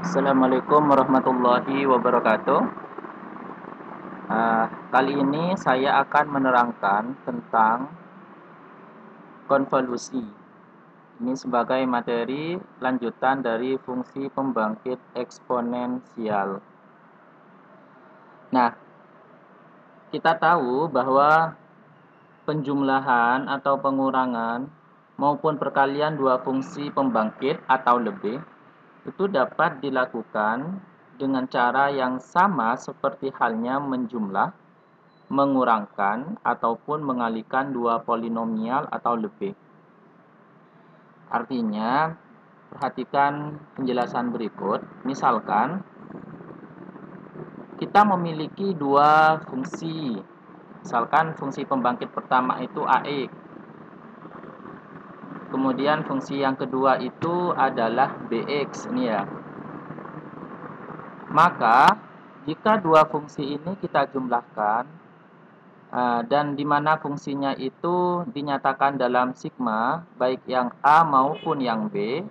Assalamualaikum warahmatullahi wabarakatuh. Kali ini saya akan menerangkan tentang konvolusi. Ini sebagai materi lanjutan dari fungsi pembangkit eksponensial. Nah, kita tahu bahwa penjumlahan atau pengurangan maupun perkalian dua fungsi pembangkit atau lebih itu dapat dilakukan dengan cara yang sama seperti halnya menjumlah, mengurangkan, ataupun mengalihkan dua polinomial atau lebih. Artinya, perhatikan penjelasan berikut. Misalkan, kita memiliki dua fungsi. Misalkan fungsi pembangkit pertama itu AX. Kemudian fungsi yang kedua itu adalah BX. Ini ya. Maka, jika dua fungsi ini kita jumlahkan, dan di mana fungsinya itu dinyatakan dalam sigma, baik yang A maupun yang B,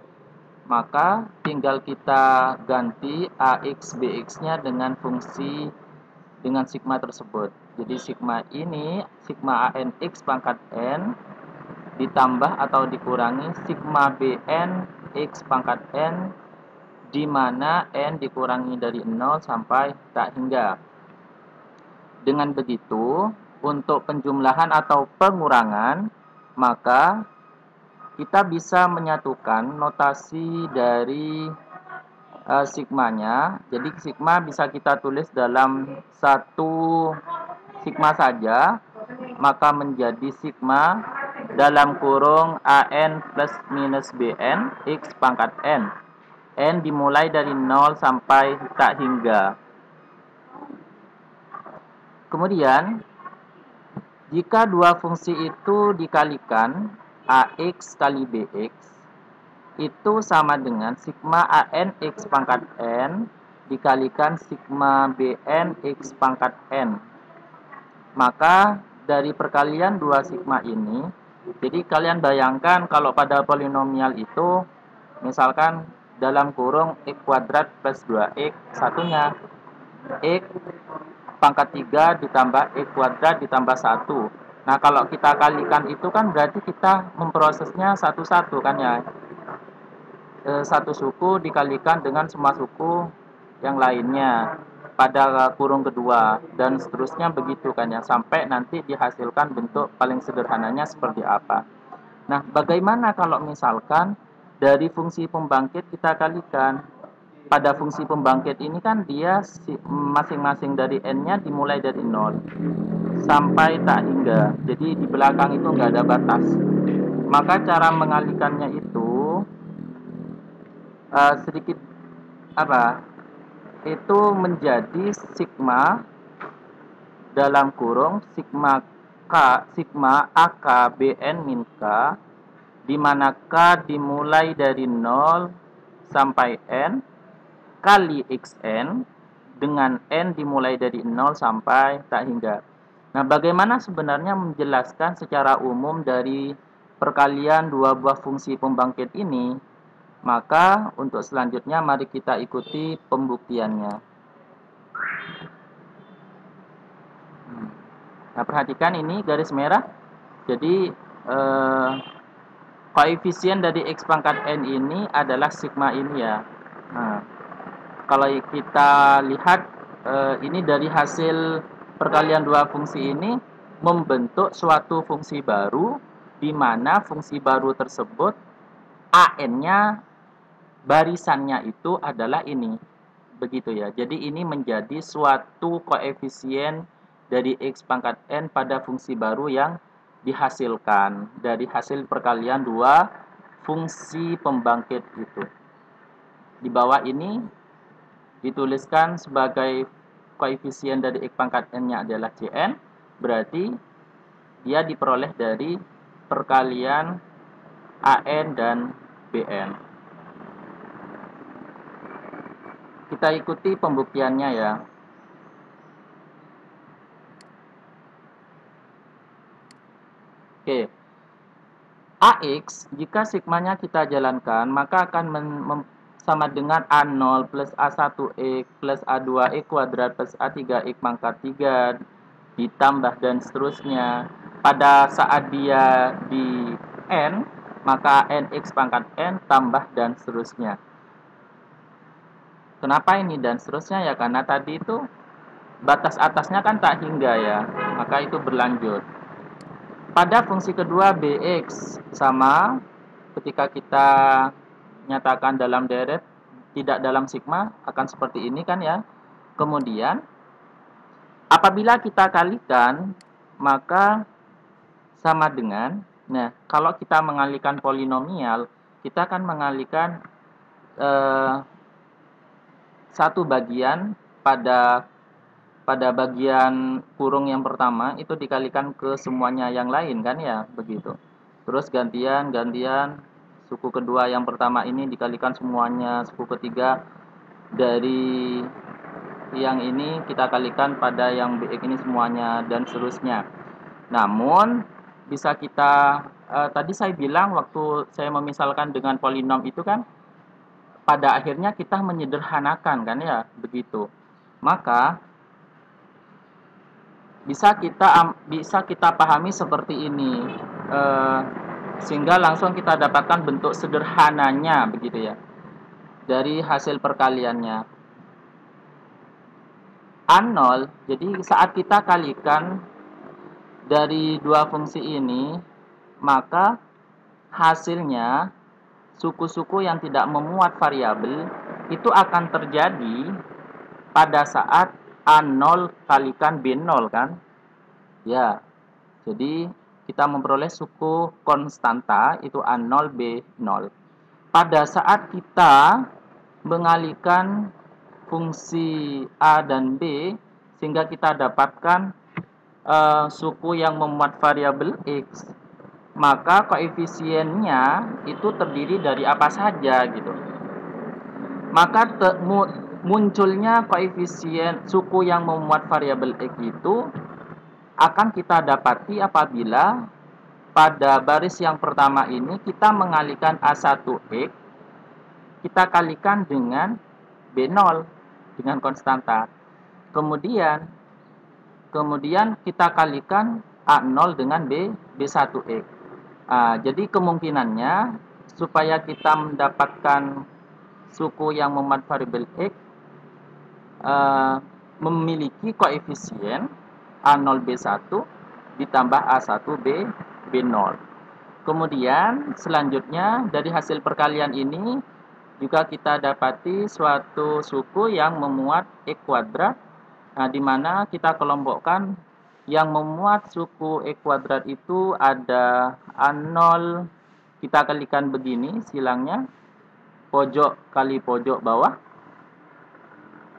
maka tinggal kita ganti AX BX-nya dengan fungsi dengan sigma tersebut. Jadi sigma ini, sigma ANX pangkat N, ditambah atau dikurangi sigma BN X pangkat N, di mana N dikurangi dari 0 sampai tak hingga. Dengan begitu, untuk penjumlahan atau pengurangan, maka kita bisa menyatukan notasi dari sigmanya. Jadi sigma bisa kita tulis dalam satu sigma saja, maka menjadi sigma dalam kurung AN plus minus BN X pangkat N. N dimulai dari 0 sampai tak hingga. Kemudian, jika dua fungsi itu dikalikan, AX kali BX, itu sama dengan sigma ANX pangkat N dikalikan sigma BN X pangkat N. Maka, dari perkalian dua sigma ini, jadi kalian bayangkan kalau pada polinomial itu, misalkan dalam kurung X kuadrat plus 2X, satunya X pangkat 3 ditambah X kuadrat ditambah 1. Nah, kalau kita kalikan itu kan berarti kita memprosesnya satu-satu kan ya. Satu suku dikalikan dengan semua suku yang lainnya pada kurung kedua, dan seterusnya begitu kan ya, sampai nanti dihasilkan bentuk paling sederhananya seperti apa. Nah, bagaimana kalau misalkan dari fungsi pembangkit kita kalikan? Pada fungsi pembangkit ini kan dia masing-masing dari n-nya dimulai dari 0 sampai tak hingga. Jadi di belakang itu nggak ada batas. Maka cara mengalihkannya itu sedikit apa? Itu menjadi sigma dalam kurung sigma k sigma AK BN min K, di mana K dimulai dari 0 sampai N kali XN dengan N dimulai dari 0 sampai tak hingga. Nah, bagaimana sebenarnya menjelaskan secara umum dari perkalian dua buah fungsi pembangkit ini? Maka untuk selanjutnya mari kita ikuti pembuktiannya. Nah, perhatikan ini garis merah. Jadi koefisien dari X pangkat N ini adalah sigma ini ya. Nah, kalau kita lihat ini dari hasil perkalian dua fungsi ini membentuk suatu fungsi baru, di mana fungsi baru tersebut AN-nya barisannya itu adalah ini. Begitu ya. Jadi ini menjadi suatu koefisien dari X pangkat N pada fungsi baru yang dihasilkan dari hasil perkalian dua fungsi pembangkit itu. Di bawah ini dituliskan sebagai koefisien dari X pangkat N-nya adalah Cn, berarti dia diperoleh dari perkalian AN dan BN. Kita ikuti pembuktiannya ya. Oke. AX, jika sigmanya kita jalankan, maka akan sama dengan A0 plus A1X plus A2X kuadrat plus A3X pangkat 3 ditambah dan seterusnya. Pada saat dia di N, maka NX pangkat N tambah dan seterusnya. Kenapa ini dan seterusnya? Ya karena tadi itu batas atasnya kan tak hingga ya, maka itu berlanjut. Pada fungsi kedua Bx sama ketika kita nyatakan dalam deret tidak dalam sigma akan seperti ini kan ya. Kemudian apabila kita kalikan maka sama dengan, nah kalau kita mengalihkan polinomial kita akan mengalihkan satu bagian pada bagian kurung yang pertama itu dikalikan ke semuanya yang lain kan ya, begitu. Terus gantian suku kedua yang pertama ini dikalikan semuanya, suku ketiga dari yang ini kita kalikan pada yang BX ini semuanya dan seterusnya. Namun bisa kita tadi saya bilang waktu saya memisalkan dengan polinom itu kan pada akhirnya kita menyederhanakan kan ya, begitu. Maka bisa kita pahami seperti ini, sehingga langsung kita dapatkan bentuk sederhananya begitu ya dari hasil perkaliannya. A0, jadi saat kita kalikan dari dua fungsi ini maka hasilnya suku-suku yang tidak memuat variabel itu akan terjadi pada saat A0 kalikan B0 kan ya. Jadi kita memperoleh suku konstanta itu A0 B0 pada saat kita mengalihkan fungsi A dan B sehingga kita dapatkan suku yang memuat variabel X, maka koefisiennya itu terdiri dari apa saja gitu. Maka munculnya koefisien suku yang memuat variabel X itu akan kita dapati apabila pada baris yang pertama ini kita mengalihkan A1X kita kalikan dengan B0 dengan konstanta. Kemudian kita kalikan A0 dengan B1X. Jadi kemungkinannya supaya kita mendapatkan suku yang memuat variabel X memiliki koefisien A0 B1 ditambah A1 B0. Kemudian selanjutnya dari hasil perkalian ini juga kita dapati suatu suku yang memuat X kuadrat, di mana kita kelompokkan yang memuat suku X kuadrat itu ada A0, kita kalikan begini silangnya, pojok kali pojok bawah,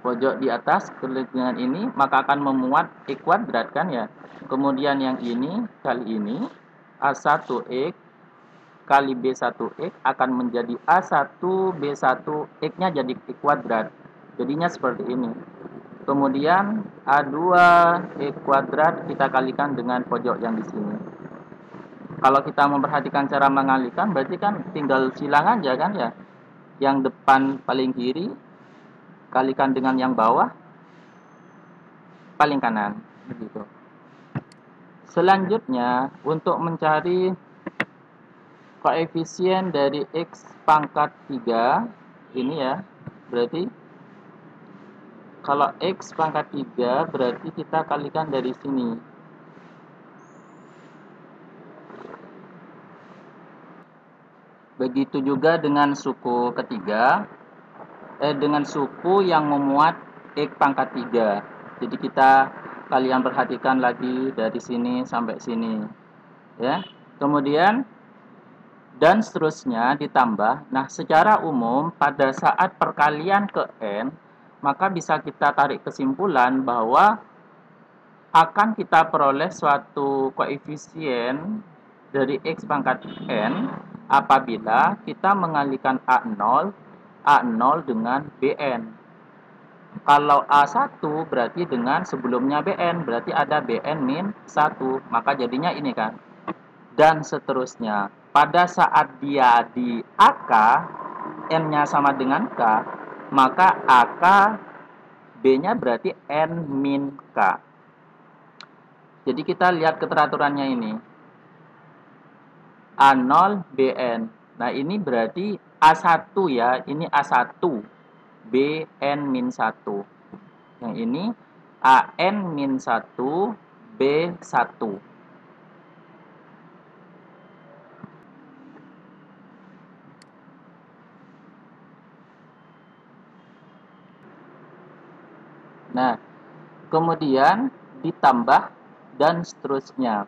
pojok di atas kali dengan ini, maka akan memuat X kuadrat kan ya. Kemudian yang ini kali ini A1X kali B1X akan menjadi A1 B1X-nya jadi X kuadrat. Jadinya seperti ini. Kemudian A2 X kuadrat kita kalikan dengan pojok yang di sini. Kalau kita memperhatikan cara mengalihkan berarti kan tinggal silang aja kan ya. Yang depan paling kiri kalikan dengan yang bawah paling kanan begitu. Selanjutnya untuk mencari koefisien dari X pangkat 3 ini ya, berarti kalau X pangkat 3 berarti kita kalikan dari sini. Begitu juga dengan suku ketiga, dengan suku yang memuat X pangkat 3. Jadi kalian perhatikan lagi dari sini sampai sini ya. Kemudian dan seterusnya ditambah. Nah, secara umum pada saat perkalian ke N, maka bisa kita tarik kesimpulan bahwa akan kita peroleh suatu koefisien dari X pangkat N apabila kita mengalihkan A0 dengan Bn. Kalau A1 berarti dengan sebelumnya Bn, berarti ada Bn min 1, maka jadinya ini kan. Dan seterusnya. Pada saat dia di AK, N-nya sama dengan K, maka AK B-nya berarti N min K. Jadi kita lihat keteraturannya ini. A0 BN. Nah, ini berarti A1 ya. Ini A1 BN min 1. Yang ini AN min 1 B1. Nah, kemudian ditambah dan seterusnya.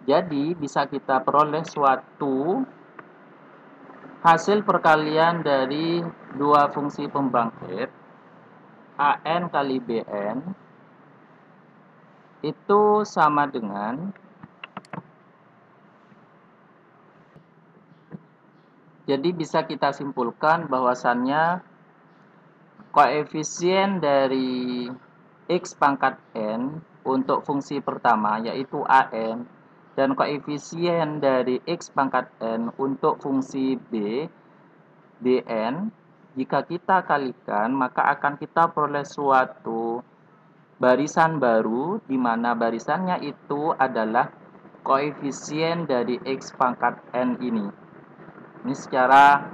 Jadi bisa kita peroleh suatu hasil perkalian dari dua fungsi pembangkit AN kali BN itu sama dengan, jadi bisa kita simpulkan bahwasannya koefisien dari X pangkat N untuk fungsi pertama yaitu AN dan koefisien dari X pangkat N untuk fungsi B Bn, jika kita kalikan maka akan kita peroleh suatu barisan baru di mana barisannya itu adalah koefisien dari X pangkat N ini. Ini secara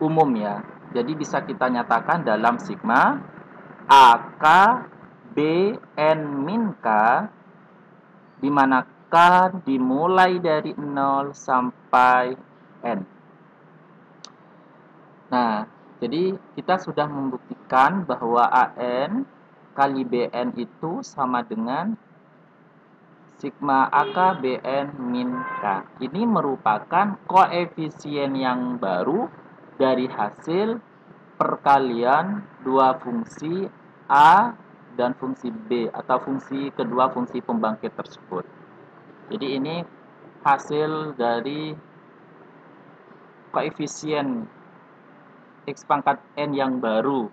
umum ya. Jadi bisa kita nyatakan dalam sigma AK BN min K, di mana K dimulai dari 0 sampai N. Nah, jadi kita sudah membuktikan bahwa AN kali BN itu sama dengan sigma AK BN min K. Ini merupakan koefisien yang baru dari hasil perkalian dua fungsi A dan fungsi B atau fungsi kedua fungsi pembangkit tersebut. Jadi ini hasil dari koefisien X pangkat N yang baru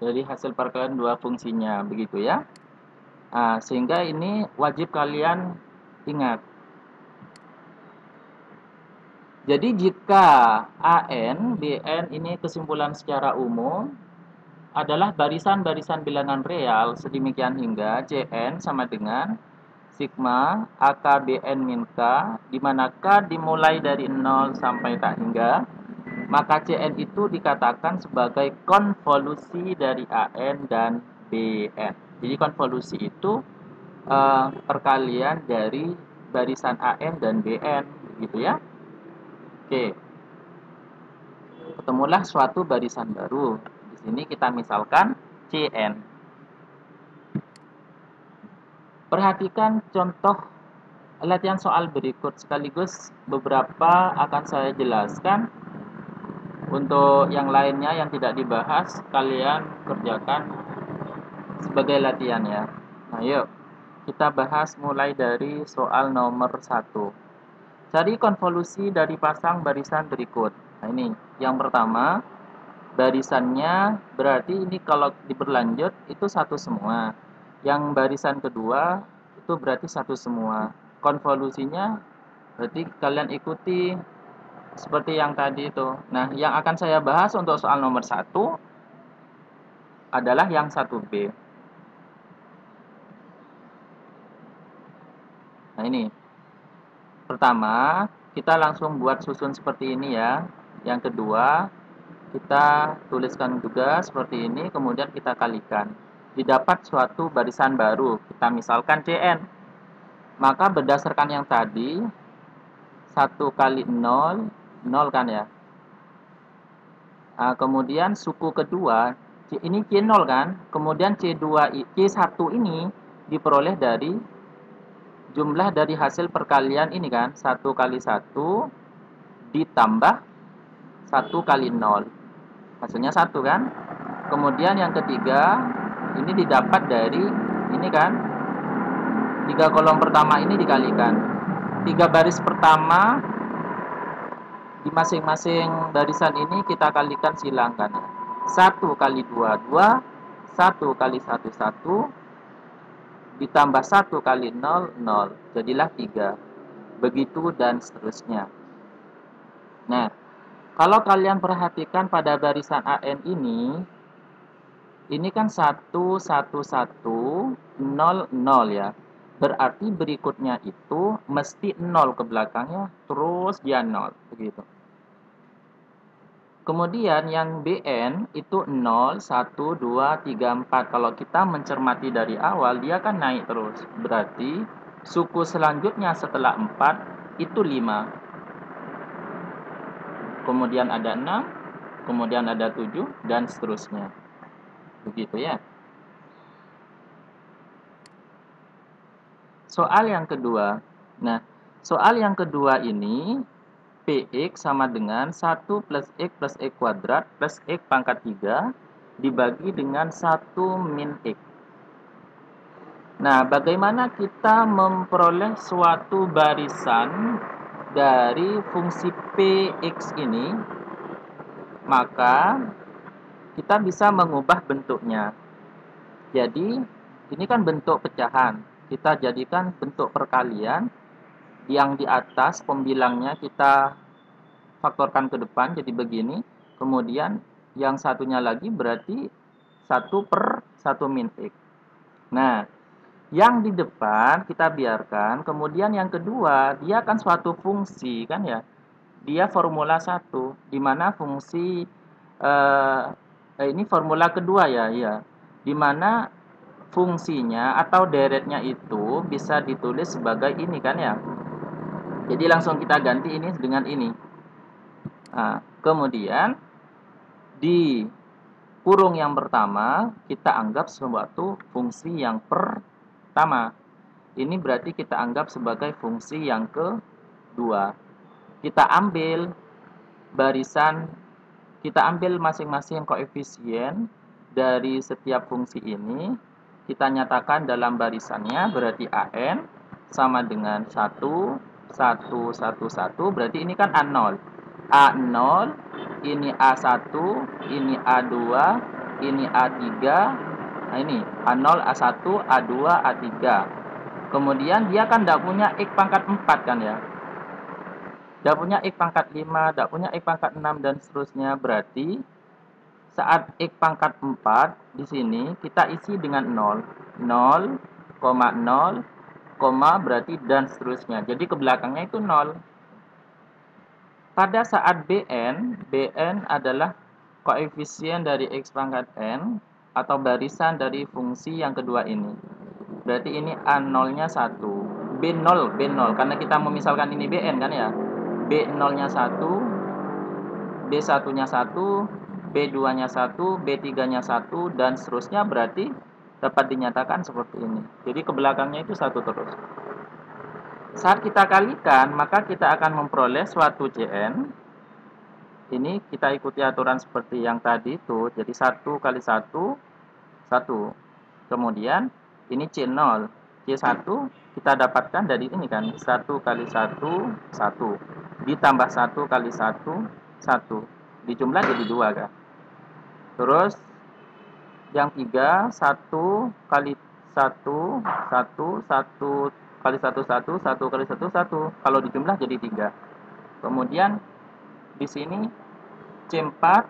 dari hasil perkalian dua fungsinya, begitu ya. Nah, sehingga ini wajib kalian ingat. Jadi jika AN, BN ini kesimpulan secara umum adalah barisan-barisan bilangan real sedemikian hingga Cn sama dengan sigma AKBN min K, di mana K dimulai dari 0 sampai tak hingga, maka Cn itu dikatakan sebagai konvolusi dari AN dan BN. Jadi konvolusi itu perkalian dari barisan AN dan BN, gitu ya. Oke, ketemulah suatu barisan baru. Di sini kita misalkan Cn. Perhatikan contoh latihan soal berikut, sekaligus beberapa akan saya jelaskan. Untuk yang lainnya yang tidak dibahas, kalian kerjakan sebagai latihan ya. Nah, yuk kita bahas mulai dari soal nomor 1. Cari konvolusi dari pasang barisan berikut. Nah, ini yang pertama, barisannya berarti ini kalau diberlanjut itu satu semua. Yang barisan kedua itu berarti satu semua. Konvolusinya berarti kalian ikuti seperti yang tadi itu. Nah, yang akan saya bahas untuk soal nomor 1 adalah yang 1B. Nah, ini. Pertama, kita langsung buat susun seperti ini ya. Yang kedua, kita tuliskan juga seperti ini, kemudian kita kalikan. Didapat suatu barisan baru, kita misalkan Cn. Maka berdasarkan yang tadi, 1 kali 0, 0 kan ya. Nah, kemudian suku kedua, ini C0 kan. Kemudian C1 ini diperoleh dari jumlah dari hasil perkalian ini kan. 1 kali 1 ditambah 1 kali 0. Hasilnya 1 kan. Kemudian yang ketiga, ini didapat dari ini kan. 3 kolom pertama ini dikalikan. 3 baris pertama di masing-masing barisan ini kita kalikan silangkan. 1 kali 2, 2. 1 kali 1, 1. Ditambah 1 kali 0, 0. Jadilah 3. Begitu dan seterusnya. Nah, Kalau kalian perhatikan pada barisan AN ini kan 1, 1, 1, 0, 0 ya. Berarti berikutnya itu mesti 0 ke belakangnya, terus dia 0, begitu. Kemudian yang BN itu 0, 1, 2, 3, 4. Kalau kita mencermati dari awal, dia kan naik terus. Berarti suku selanjutnya setelah 4 itu 5. Kemudian ada 6, kemudian ada 7, dan seterusnya. Begitu ya. Soal yang kedua. Nah, soal yang kedua ini Px sama dengan 1 plus X plus X kuadrat plus X pangkat 3 dibagi dengan 1 min X. Nah, bagaimana kita memperoleh suatu barisan dari fungsi Px ini? Maka, kita bisa mengubah bentuknya. Jadi, ini kan bentuk pecahan. Kita jadikan bentuk perkalian. Yang di atas pembilangnya kita faktorkan ke depan jadi begini. Kemudian yang satunya lagi berarti 1 per 1 min X. Nah, yang di depan kita biarkan. Kemudian yang kedua, dia kan suatu fungsi kan ya. Dia formula 1, di mana fungsi ini formula kedua ya, ya. Di mana fungsinya atau deretnya itu bisa ditulis sebagai ini kan ya. Jadi langsung kita ganti ini dengan ini. Nah, kemudian di kurung yang pertama kita anggap suatu fungsi yang pertama. Ini berarti kita anggap sebagai fungsi yang kedua. Kita ambil barisan, kita ambil masing-masing koefisien dari setiap fungsi ini. Kita nyatakan dalam barisannya berarti AN sama dengan 1, 1, 1, 1. Berarti ini kan A0. A0, ini A1, ini A2, ini A3. Nah ini A0, A1, A2, A3. Kemudian dia kan tidak punya X pangkat 4 kan ya. Tidak punya X pangkat 5, tidak punya X pangkat 6, dan seterusnya. Berarti saat X pangkat 4 di sini kita isi dengan 0. 0, 0, berarti dan seterusnya. Jadi ke belakangnya itu 0. Pada saat BN adalah koefisien dari X pangkat N atau barisan dari fungsi yang kedua ini. Berarti ini A0-nya 1. B0, karena kita memisalkan ini BN kan ya. B0-nya 1, B1-nya 1, B2-nya 1, B3-nya 1, dan seterusnya, berarti dapat dinyatakan seperti ini. Jadi ke belakangnya itu 1 terus. Saat kita kalikan, maka kita akan memperoleh suatu Cn. Ini kita ikuti aturan seperti yang tadi itu. Jadi 1 kali 1, 1. Kemudian ini C0. C1 kita dapatkan dari ini kan. 1 kali 1, 1. Ditambah 1 kali 1, 1. Dijumlah jadi 2 kan. Terus yang 3, 1 kali 1, 1, 1 kali 1, 1, 1 kali 1, 1. Kalau dijumlah jadi 3. Kemudian di sini C4,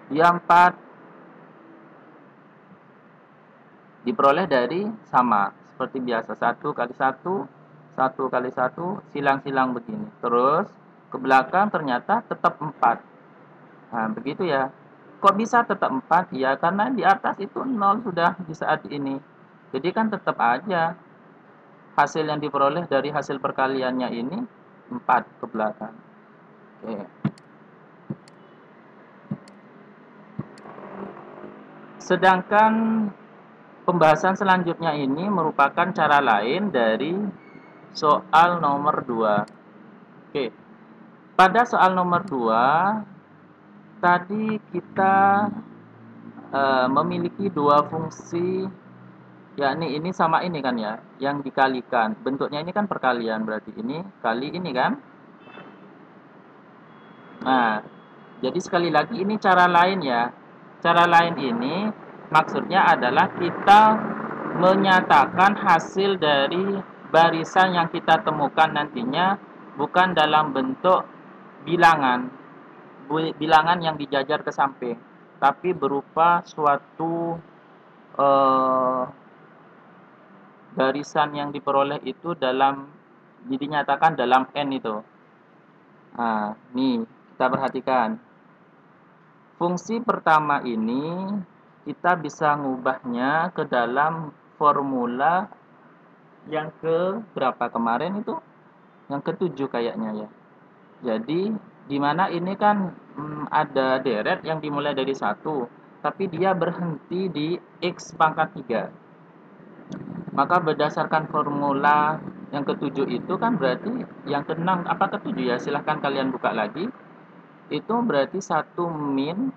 dia 4. Diperoleh dari sama. Seperti biasa. 1 kali 1, 1 kali 1, silang-silang begini. Terus ke belakang ternyata tetap 4. Nah, begitu ya. Kok bisa tetap 4? Ya, karena di atas itu 0 sudah di saat ini. Jadi kan tetap aja hasil yang diperoleh dari hasil perkaliannya ini 4 ke belakang. Oke. Sedangkan pembahasan selanjutnya ini merupakan cara lain dari soal nomor 2. Oke. Pada soal nomor 2 tadi kita memiliki dua fungsi, yakni ini sama ini kan ya, yang dikalikan. Bentuknya ini kan perkalian, berarti ini kali ini kan. Nah, jadi sekali lagi ini cara lain ya. Cara lain ini maksudnya adalah kita menyatakan hasil dari barisan yang kita temukan nantinya bukan dalam bentuk bilangan. bilangan yang dijajar ke samping, tapi berupa suatu barisan yang diperoleh itu dinyatakan dalam N itu. Nah, nih kita perhatikan. Fungsi pertama ini kita bisa ngubahnya ke dalam formula yang ke berapa kemarin itu? Yang ke-7 kayaknya ya. Jadi, di mana ini kan ada deret yang dimulai dari 1, tapi dia berhenti di X pangkat 3. Maka berdasarkan formula yang ke-7 itu kan berarti yang ke-6 apa ke-7 ya? Silahkan kalian buka lagi. Itu berarti 1 min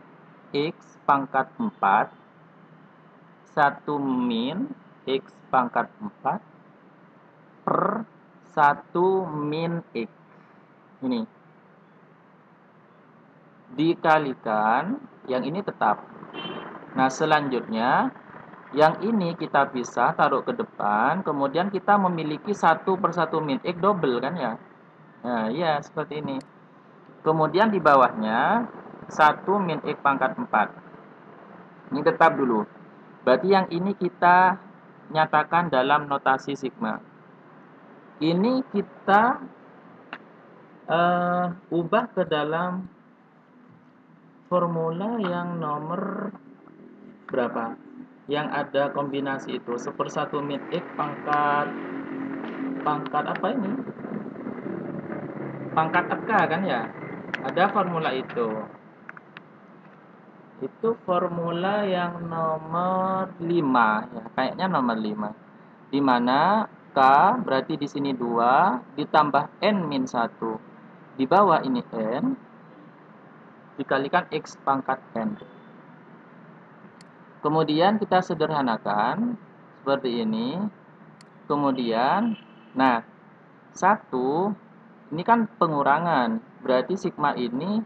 X pangkat 4, 1 min X pangkat 4 per 1 min X. Ini. Dikalikan, yang ini tetap. Nah, selanjutnya, yang ini kita bisa taruh ke depan, kemudian kita memiliki 1 per 1 min X double kan ya? Nah, iya, seperti ini. Kemudian di bawahnya, 1 min X pangkat 4. Ini tetap dulu. Berarti yang ini kita nyatakan dalam notasi sigma. Ini kita ubah ke dalam formula yang nomor berapa? Yang ada kombinasi itu 1/1 min X pangkat apa ini? Pangkat AK kan ya? Ada formula itu. Itu formula yang nomor 5 ya, kayaknya nomor 5. Di mana K berarti di sini 2 ditambah N min 1. Di bawah ini N dikalikan X pangkat N. Kemudian kita sederhanakan seperti ini. Kemudian, nah, 1 ini kan pengurangan. Berarti sigma ini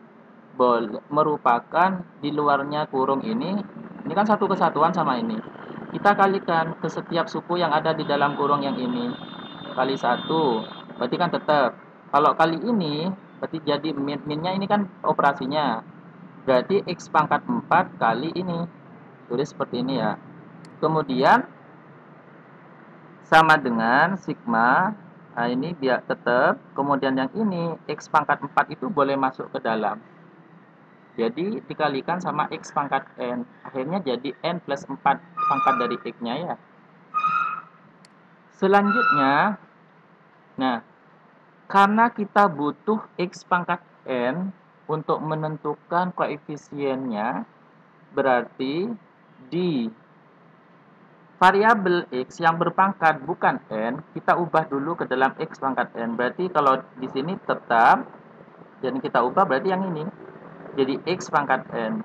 merupakan di luarnya kurung ini kan satu kesatuan sama ini. Kita kalikan ke setiap suku yang ada di dalam kurung yang ini. Kali 1, berarti kan tetap. Kalau kali ini, berarti jadi minnya ini kan operasinya. Berarti X pangkat 4 kali ini. Tulis seperti ini ya. Kemudian sama dengan sigma. Nah, ini biar tetap. Kemudian yang ini X pangkat 4 itu boleh masuk ke dalam. Jadi dikalikan sama X pangkat N. Akhirnya jadi N plus 4 pangkat dari X-nya ya. Selanjutnya, nah, karena kita butuh X pangkat N untuk menentukan koefisiennya, berarti di variabel X yang berpangkat bukan N, kita ubah dulu ke dalam X pangkat N. Berarti kalau di sini tetap, jadi kita ubah berarti yang ini. Jadi X pangkat N.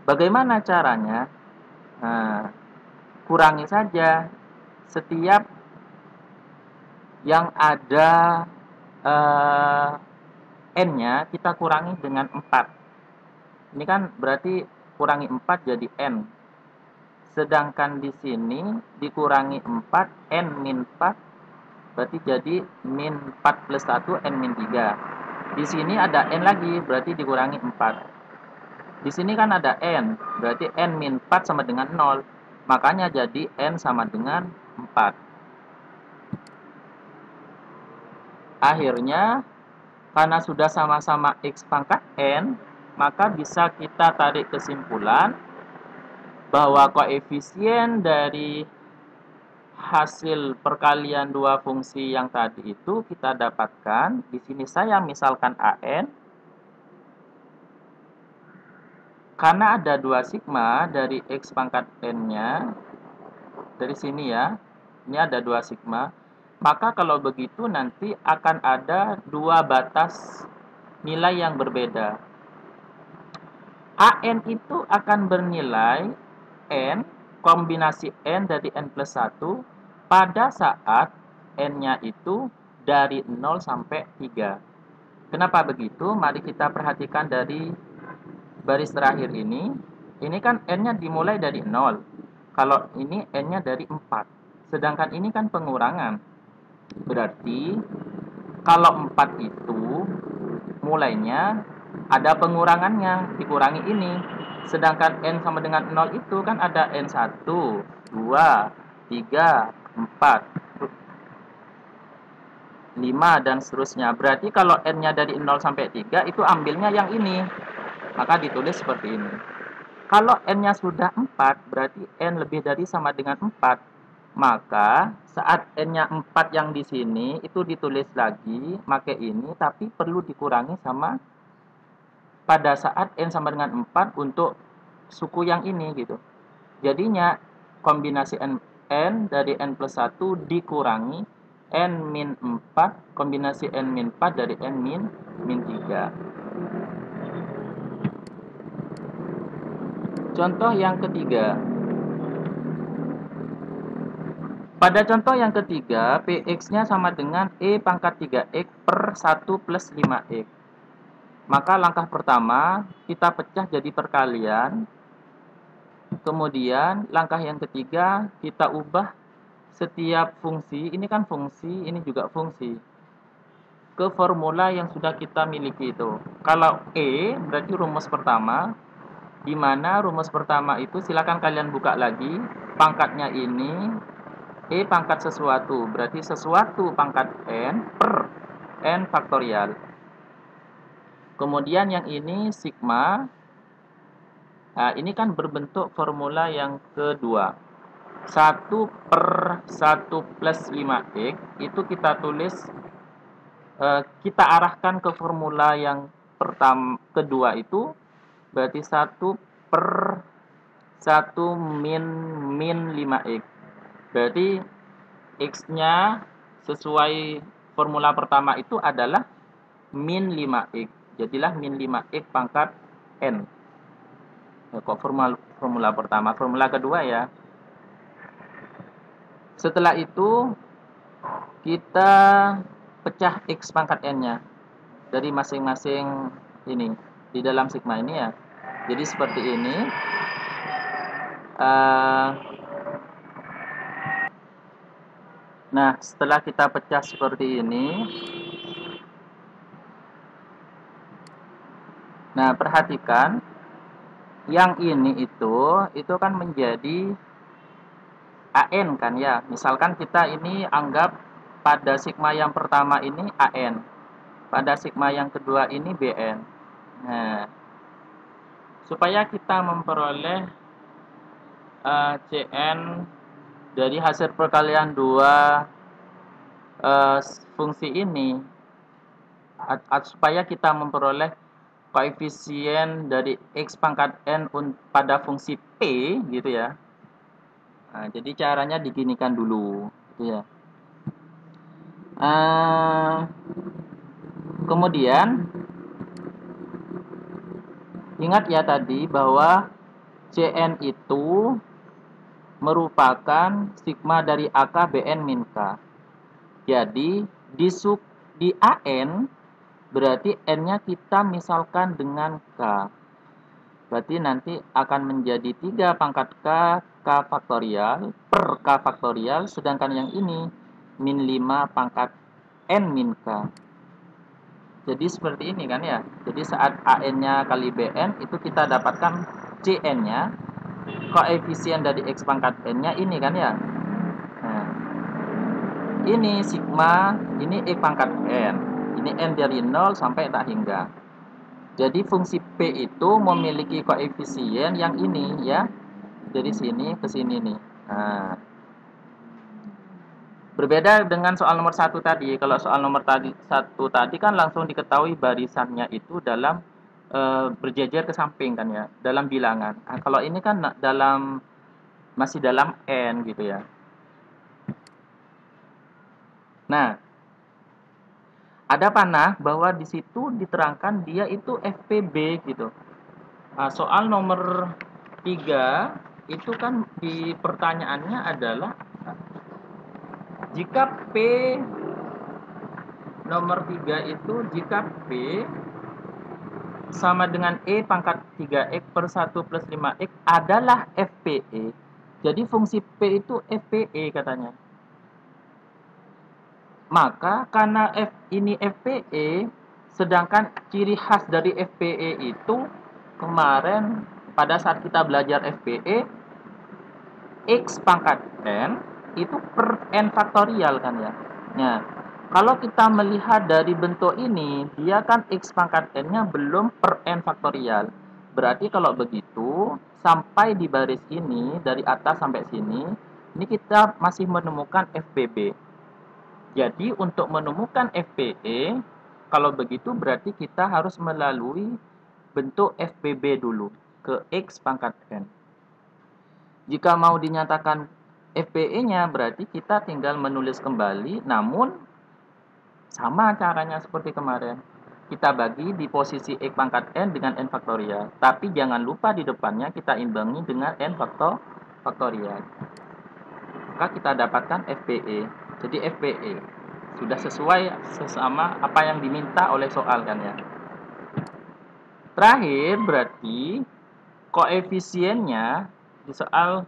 Bagaimana caranya? Nah, kurangi saja setiap yang ada N-nya, kita kurangi dengan 4. Ini kan berarti kurangi 4 jadi N. Sedangkan di sini dikurangi 4, N min 4, berarti jadi min 4 plus 1, N min 3. Di sini ada N lagi, berarti dikurangi 4. Di sini kan ada N, berarti N min 4 sama dengan 0. Makanya jadi N sama dengan 4. Akhirnya, karena sudah sama-sama X pangkat N, maka bisa kita tarik kesimpulan bahwa koefisien dari hasil perkalian dua fungsi yang tadi itu kita dapatkan. Di sini saya misalkan AN. Karena ada 2 sigma dari X pangkat N-nya, dari sini ya, ini ada 2 sigma, maka kalau begitu nanti akan ada 2 batas nilai yang berbeda. AN itu akan bernilai N, kombinasi N dari N plus 1, pada saat N-nya itu dari 0 sampai 3. Kenapa begitu? Mari kita perhatikan dari baris terakhir ini. Ini kan N-nya dimulai dari 0. Kalau ini N-nya dari 4. Sedangkan ini kan pengurangan. Berarti kalau 4 itu mulainya ada pengurangannya, dikurangi ini. Sedangkan n sama dengan 0 itu kan ada n1, 2, 3, 4, 5 dan seterusnya. Berarti kalau n-nya dari 0 sampai 3 itu ambilnya yang ini. Maka ditulis seperti ini. Kalau n-nya sudah 4, berarti n lebih dari sama dengan 4. Maka saat n-nya 4 yang di sini itu ditulis lagi pakai ini, tapi perlu dikurangi sama pada saat n sama dengan 4 untuk suku yang ini gitu. Jadinya kombinasi n dari n plus 1 dikurangi n min 4, kombinasi n min 4 dari n min 3. Contoh yang ketiga. Pada contoh yang ketiga, px-nya sama dengan e pangkat 3x per 1 plus 5x. Maka langkah pertama, kita pecah jadi perkalian. Kemudian langkah yang ketiga, kita ubah setiap fungsi, ini kan fungsi, ini juga fungsi, ke formula yang sudah kita miliki itu. Kalau E berarti rumus pertama, di mana rumus pertama itu silakan kalian buka lagi, pangkatnya ini E pangkat sesuatu, berarti sesuatu pangkat N per N faktorial. Kemudian yang ini sigma, nah ini kan berbentuk formula yang kedua. 1 per 1 plus 5x itu kita tulis, kita arahkan ke formula yang kedua itu, berarti 1 per 1 min 5x. Berarti x-nya sesuai formula pertama itu adalah min 5x. Jadilah min 5x pangkat n. Kok formula pertama, formula kedua ya. Setelah itu kita pecah x pangkat n-nya dari masing-masing ini di dalam sigma ini ya. Jadi seperti ini. Nah, setelah kita pecah seperti ini, nah perhatikan yang ini itu kan menjadi AN kan ya. Misalkan kita ini anggap pada sigma yang pertama ini AN, pada sigma yang kedua ini BN. Nah, supaya kita memperoleh CN dari hasil perkalian dua fungsi ini, supaya kita memperoleh koefisien dari x pangkat n pada fungsi p gitu ya. Nah, jadi caranya diginikan dulu gitu ya. Kemudian ingat ya tadi bahwa Cn itu merupakan sigma dari AK Bn min K. Jadi di AN berarti n-nya kita misalkan dengan K. Berarti nanti akan menjadi 3 pangkat K faktorial per K faktorial, sedangkan yang ini min 5 pangkat N min K. Jadi seperti ini kan ya. Jadi saat AN-nya kali BN itu kita dapatkan CN-nya, koefisien dari X pangkat N-nya ini kan ya. Nah, ini sigma, ini E pangkat N. Ini N dari 0 sampai tak hingga. Jadi fungsi P itu memiliki koefisien yang ini ya. Dari sini ke sini nih. Nah, berbeda dengan soal nomor 1 tadi. Kalau soal nomor 1 tadi kan langsung diketahui barisannya itu dalam berjejer ke samping kan ya, dalam bilangan. Nah, kalau ini kan masih dalam N gitu ya. Nah, ada panah bahwa di situ diterangkan dia itu FPB gitu. Nah, soal nomor 3 itu kan di pertanyaannya adalah jika P nomor 3 itu jika P sama dengan E pangkat 3x per 1 plus 5x adalah FPE. Jadi fungsi P itu FPE katanya. Maka karena F ini FPE, Sedangkan ciri khas dari FPE itu kemarin pada saat kita belajar FPE, X pangkat N itu per N faktorial kan ya. Nah, kalau kita melihat dari bentuk ini, dia kan X pangkat N-nya belum per N faktorial. Berarti kalau begitu, sampai di baris ini, dari atas sampai sini, ini kita masih menemukan FPB. Jadi untuk menemukan FPE, kalau begitu berarti kita harus melalui bentuk FPB dulu ke X pangkat N. Jika mau dinyatakan FPE-nya berarti kita tinggal menulis kembali, namun sama caranya seperti kemarin. Kita bagi di posisi X pangkat N dengan N faktorial. Tapi jangan lupa di depannya kita imbangi dengan N faktorial. Maka kita dapatkan FPE. Jadi FPE sudah sesuai sesama apa yang diminta oleh soal kan ya. Terakhir berarti koefisiennya di soal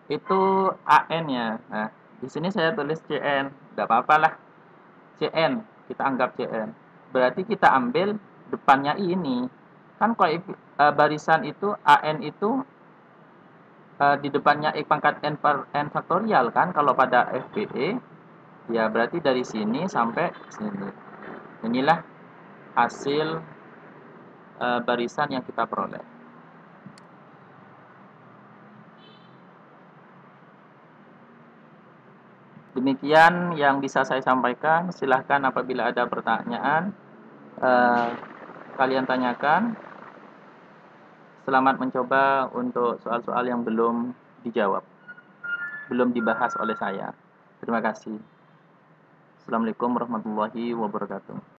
itu AN-nya. Nah, di sini saya tulis CN, nggak apa-apa lah. CN, kita anggap CN. Berarti kita ambil depannya ini. Kan barisan itu AN itu di depannya X pangkat N per N faktorial kan kalau pada FPE. Ya, berarti dari sini sampai sini. Inilah hasil barisan yang kita peroleh. Demikian yang bisa saya sampaikan. Silahkan apabila ada pertanyaan, kalian tanyakan. Selamat mencoba untuk soal-soal yang belum dijawab, belum dibahas oleh saya. Terima kasih. Assalamualaikum warahmatullahi wabarakatuh.